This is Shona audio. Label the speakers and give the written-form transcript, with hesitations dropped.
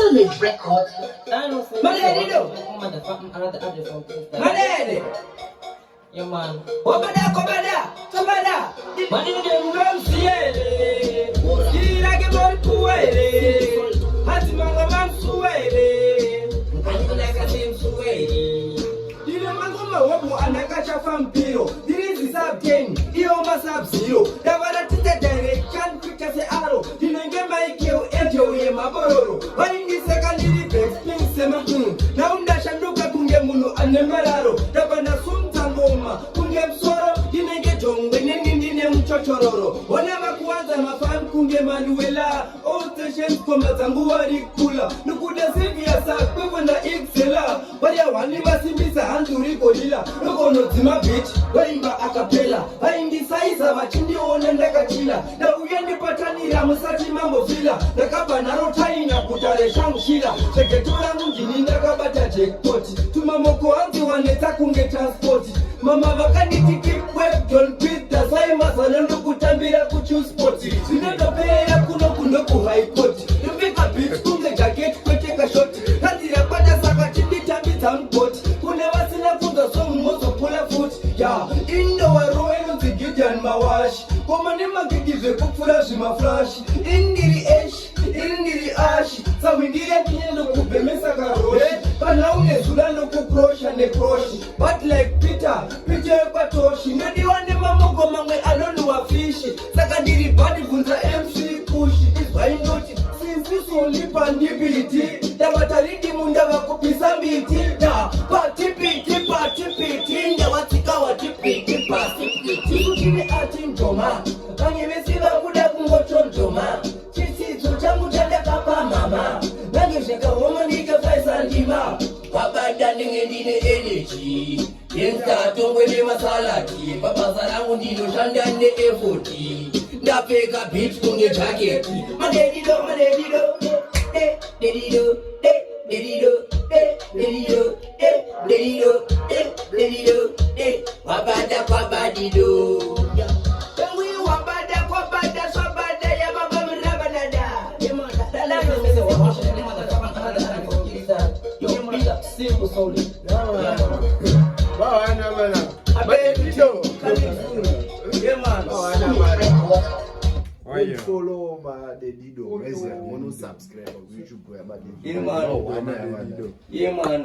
Speaker 1: solid record.
Speaker 2: Madede.
Speaker 3: Yeah, man.
Speaker 2: Kobada. Madede mramsiele. Ilage bol kuele. Hatimanga mamsuele. Anaka simsuele. Dile mangoma wabu anakacha fampiro. Dirizi sub 10. Ioma sub 0. Davara tite direction quicker se arrow. Dinenge maikio ejo ye mabororo. Baingi secondary base ping sema na shanduka kunge munu anemararo. Davana sumtangoma kunge msoro. Dinenge jongwe nene mchochororo. Wanama kuanza mafan kunge manuela. All stations koma zangu warikula. Nukuda sivi ya saa kwevo na iksela. Waria wanima simbisa handuri kolila. Nuko nozima bitch. Waimba akapela. Waindi saiza wachindi onenda kachila. Na uyendi patanira musati mambo fila. Nakaba narotai na kutare shangshila. Seketura mjini nakabata jackpot. Tumamoko anzi waneta kunge transport. Mama vakani tiki web John Peter. Saima sanandu kutambira kuchu spoti. Sinendo pera kuno ku high court. Nupika bitch kunge jacket kweteka shoti. Kandira pata saka chindi tambi tambot. Kune wasina kuza somu mozo pula foot. Ya indo waroenu zigijan mawashi. Koma nima gigize kufurashi maflashi. Indiri ashi. Sawindire kinyendo kubemesa karoshi. Panaune zulano kukrosha ne kroshi. But like Peter patoshi. Nadi wane mamogo mangwe alonu wafishi. Sakandiri badi funza MC kushi. Why not? Since ulipa nibiti. Tawataridi munda wakupisa mbiti. Na patipiti. Ndawatika watipiti patipiti. Kini ati njoma. Kanye mesiva kuda kungocho njoma. Chisizo changu chanda kapa mama. Nagesheka woman nika faisa ndima. Wabada ningedine energy. Yenza tongwele masalati. Baba zarangu ndilo shanda ne efoti. Ndapeka bitch kunge jacketi. Madedido. Wabada kwa badido. Wabada swabada ya baba mrabanada. Simple solid.
Speaker 4: Follow Madedido. Subscribe on YouTube.
Speaker 2: Yeah, man.